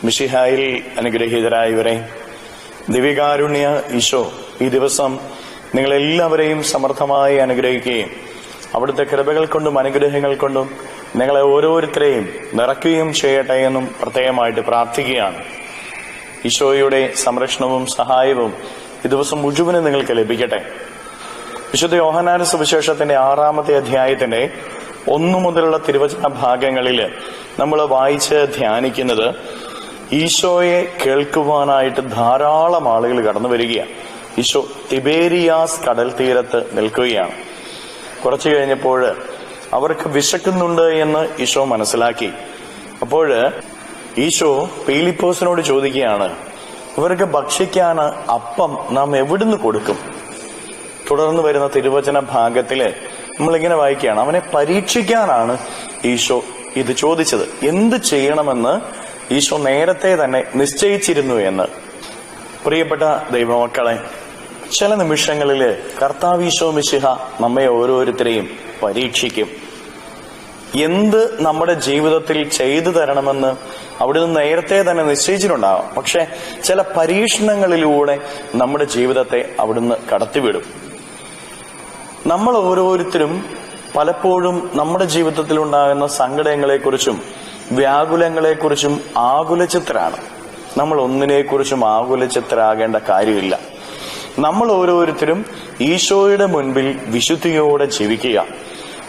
മിശിഹായിൽ അനുഗ്രഹീതരായവരെ, ദിവ്യകാരുണ്യ ഈശോ ഈ ദിവസം നിങ്ങളെല്ലാവരെയും സമർത്ഥമായി അനുഗ്രഹിക്കുകയും അവിടുത്തെ കൃപകൾ കൊണ്ടും അനുഗ്രഹങ്ങൾ കൊണ്ടും നിങ്ങളെ ഓരോരുത്തരെയും നിറയ്ക്കുകയും ചെയ്യട്ടെ എന്നും പ്രത്യേകമായിട്ട് പ്രാർത്ഥിക്കുകയാണ്. ഈശോയുടെ സംരക്ഷണവും സഹായവും ഈ ദിവസം മുഴുവനും നിങ്ങൾക്ക് ലഭിക്കട്ടെ. വിശുദ്ധ യോഹന്നാന്റെ സുവിശേഷത്തിന്റെ 6-ാമത്തെ അധ്യായത്തിന്റെ 1 മുതലുള്ള തിരുവചന ഭാഗങ്ങളിൽ നമ്മൾ വായിച്ച് ധ്യാനിക്കുന്നത് ഈശോയെ കേൾക്കുവാനായിട്ട് ധാരാളം ആളുകൾ കടന്നു വരികയാണ്. ഈശോ തിബേരിയാസ് കടൽ തീരത്ത് നിൽക്കുകയാണ്. കുറച്ചു കഴിഞ്ഞപ്പോൾ അവർക്ക് വിശക്കുന്നുണ്ട് എന്ന് ഈശോ മനസ്സിലാക്കി. അപ്പോൾ ഈശോ പീലിപ്പോസിനോട് ചോദിക്കുകയാണ്, ഇവർക്ക് ഭക്ഷിക്കാൻ അപ്പം നാം എവിടുന്ന് കൊടുക്കും? തുടർന്ന് വരുന്ന തിരുവചന ഭാഗത്തില് നമ്മളിങ്ങനെ വായിക്കുകയാണ്, അവനെ പരീക്ഷിക്കാനാണ് ഈശോ ഇത് ചോദിച്ചത്. എന്ത് ചെയ്യണമെന്ന് ഈശോ നേരത്തെ തന്നെ നിശ്ചയിച്ചിരുന്നു എന്ന്. പ്രിയപ്പെട്ട ദൈവമക്കളെ, ചില നിമിഷങ്ങളില് കർത്താവ് ഈശോ മിശിഹ നമ്മെ ഓരോരുത്തരെയും പരീക്ഷിക്കും. എന്ത് നമ്മുടെ ജീവിതത്തിൽ ചെയ്തു തരണമെന്ന് അവിടുന്ന് നേരത്തെ തന്നെ നിശ്ചയിച്ചിട്ടുണ്ടാകും. പക്ഷെ ചില പരീക്ഷണങ്ങളിലൂടെ നമ്മുടെ ജീവിതത്തെ അവിടുന്ന് കടത്തിവിടും. നമ്മൾ ഓരോരുത്തരും പലപ്പോഴും നമ്മുടെ ജീവിതത്തിൽ ഉണ്ടാകുന്ന സങ്കടങ്ങളെക്കുറിച്ചും വ്യാകുലങ്ങളെക്കുറിച്ചും ആകുലചിത്തരാണ്. നമ്മൾ ഒന്നിനെക്കുറിച്ചും ആകുലചിത്തരാകേണ്ട കാര്യമില്ല. നമ്മൾ ഓരോരുത്തരും ഈശോയുടെ മുൻപിൽ വിശുദ്ധിയോടെ ജീവിക്കുക,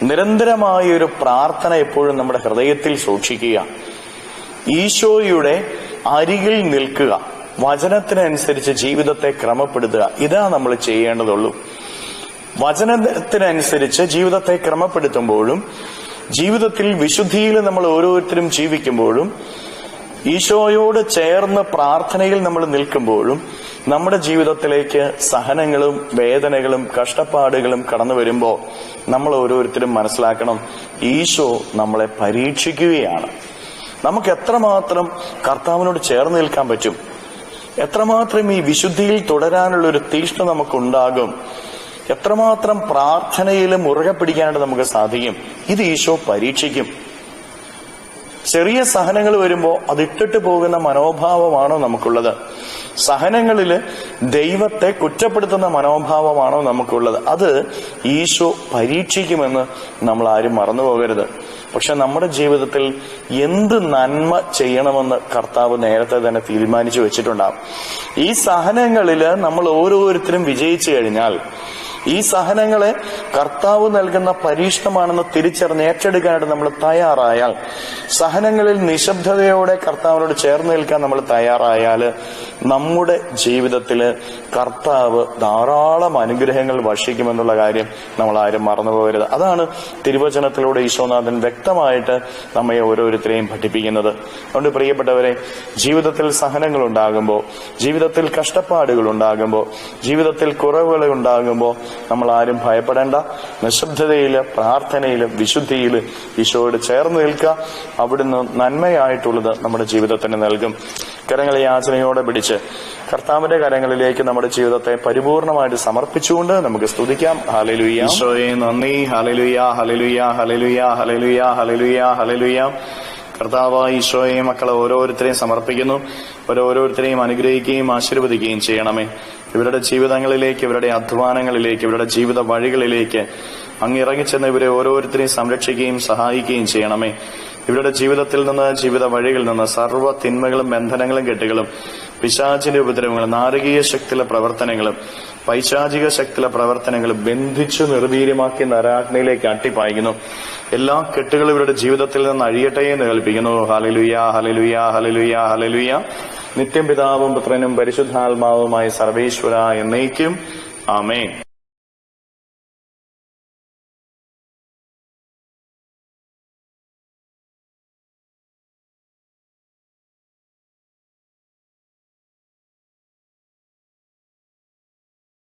നിരന്തരമായ ഒരു പ്രാർത്ഥന എപ്പോഴും നമ്മുടെ ഹൃദയത്തിൽ സൂക്ഷിക്കുക, ഈശോയുടെ അരികിൽ നിൽക്കുക, വചനത്തിനനുസരിച്ച് ജീവിതത്തെ ക്രമപ്പെടുത്തുക. ഇതാ നമ്മൾ ചെയ്യേണ്ടതുള്ളൂ. വചനത്തിനനുസരിച്ച് ജീവിതത്തെ ക്രമപ്പെടുത്തുമ്പോഴും ജീവിതത്തിൽ വിശുദ്ധിയിൽ നമ്മൾ ഓരോരുത്തരും ജീവിക്കുമ്പോഴും ഈശോയോട് ചേർന്ന് പ്രാർത്ഥനയിൽ നമ്മൾ നിൽക്കുമ്പോഴും നമ്മുടെ ജീവിതത്തിലേക്ക് സഹനങ്ങളും വേദനകളും കഷ്ടപ്പാടുകളും കടന്നു വരുമ്പോൾ നമ്മൾ ഓരോരുത്തരും മനസ്സിലാക്കണം, ഈശോ നമ്മളെ പരീക്ഷിക്കുകയാണ്. നമുക്ക് എത്രമാത്രം കർത്താവിനോട് ചേർന്ന് നിൽക്കാൻ പറ്റും, എത്രമാത്രം ഈ വിശുദ്ധിയിൽ തുടരാനുള്ള ഒരു തീഷ്ണത നമുക്കുണ്ടാകും, എത്രമാത്രം പ്രാർത്ഥനയിൽ മുറുകെ പിടിക്കാനായിട്ട് നമുക്ക് സാധിക്കും, ഇത് ഈശോ പരീക്ഷിക്കും. ചെറിയ സഹനങ്ങൾ വരുമ്പോൾ അതിട്ടിട്ട് പോകുന്ന മനോഭാവമാണോ നമുക്കുള്ളത്? സഹനങ്ങളില് ദൈവത്തെ കുറ്റപ്പെടുത്തുന്ന മനോഭാവമാണോ നമുക്കുള്ളത്? അത് ഈശോ പരീക്ഷിക്കുമെന്ന് നമ്മൾ ആരും മറന്നു പോകരുത്. പക്ഷെ നമ്മുടെ ജീവിതത്തിൽ എന്ത് നന്മ ചെയ്യണമെന്ന് കർത്താവ് നേരത്തെ തന്നെ തീരുമാനിച്ചു വെച്ചിട്ടുണ്ടാകും. ഈ സഹനങ്ങളില് നമ്മൾ ഓരോരുത്തരും വിജയിച്ചു കഴിഞ്ഞാൽ, ഈ സഹനങ്ങളെ കർത്താവ് നൽകുന്ന പരീക്ഷണമാണെന്ന് തിരിച്ചറിഞ്ഞ് ഏറ്റെടുക്കാനായിട്ട് നമ്മൾ തയ്യാറായാൽ, സഹനങ്ങളിൽ നിശബ്ദതയോടെ കർത്താവിനോട് ചേർന്ന് നിൽക്കാൻ നമ്മൾ തയ്യാറായാൽ, നമ്മുടെ ജീവിതത്തില് കർത്താവ് ധാരാളം അനുഗ്രഹങ്ങൾ വർഷിക്കുമെന്നുള്ള കാര്യം നമ്മൾ ആരും മറന്നു പോകരുത്. അതാണ് തിരുവചനത്തിലൂടെ ഈശോനാഥൻ വ്യക്തമായിട്ട് നമ്മെ ഓരോരുത്തരെയും പഠിപ്പിക്കുന്നത്. അതുകൊണ്ട് പ്രിയപ്പെട്ടവരെ, ജീവിതത്തിൽ സഹനങ്ങൾ ഉണ്ടാകുമ്പോൾ, ജീവിതത്തിൽ കഷ്ടപ്പാടുകൾ ഉണ്ടാകുമ്പോൾ, ജീവിതത്തിൽ കുറവുകൾ ഉണ്ടാകുമ്പോൾ നമ്മൾ ആരും ഭയപ്പെടേണ്ട. നിശബ്ദതയില്, പ്രാർത്ഥനയില്, വിശുദ്ധിയില് ഈശോയോട് ചേർന്ന് നിൽക്കുക. അവിടുന്ന് നന്മയായിട്ടുള്ളത് നമ്മുടെ ജീവിതത്തിന് നൽകും. കരങ്ങളെ യാചനയോടെ പിടിച്ച് കർത്താവിന്റെ കരങ്ങളിലേക്ക് നമ്മുടെ ജീവിതത്തെ പരിപൂർണമായിട്ട് സമർപ്പിച്ചുകൊണ്ട് നമുക്ക് സ്തുതിക്കാം. ഹല്ലേലൂയ. ഈശോയെ നന്ദി. Hallelujah, hallelujah, hallelujah, hallelujah, hallelujah, hallelujah. കർത്താവായ ഈശോയെ മക്കളെ ഓരോരുത്തരെയും സമർപ്പിക്കുന്നു. ഓരോരുത്തരെയും അനുഗ്രഹിക്കുകയും ആശീർവദിക്കുകയും ചെയ്യണമേ. ഇവരുടെ ജീവിതങ്ങളിലേക്ക്, ഇവരുടെ അധ്വാനങ്ങളിലേക്ക്, ഇവരുടെ ജീവിത വഴികളിലേക്ക് അങ്ങിറങ്ങിച്ചെന്ന് ഇവരെ ഓരോരുത്തരെയും സംരക്ഷിക്കുകയും സഹായിക്കുകയും ചെയ്യണമേ. ഇവരുടെ ജീവിതത്തിൽ നിന്ന്, ജീവിത വഴികളിൽ നിന്ന് സർവ്വ തിന്മകളും ബന്ധനങ്ങളും കെട്ടുകളും പിശാചിന്റെ ഉപദ്രവങ്ങളും നാരകീയ ശക്തിയിലെ പ്രവർത്തനങ്ങളും പൈശാചിക ശക്തിയിലെ പ്രവർത്തനങ്ങളും ബന്ധിച്ചു നിർവീര്യമാക്കി നരാഗ്നിയിലേക്ക് അട്ടിപ്പായിക്കുന്നു. എല്ലാ കെട്ടുകളും ഇവരുടെ ജീവിതത്തിൽ നിന്ന് അഴിയട്ടെ എന്ന് കൽപ്പിക്കുന്നു. Hallelujah, hallelujah, hallelujah, hallelujah. നിത്യം പിതാവും പുത്രനും പരിശുദ്ധാത്മാവുമായ സർവേശ്വര എന്നേക്കും ആമേൻ.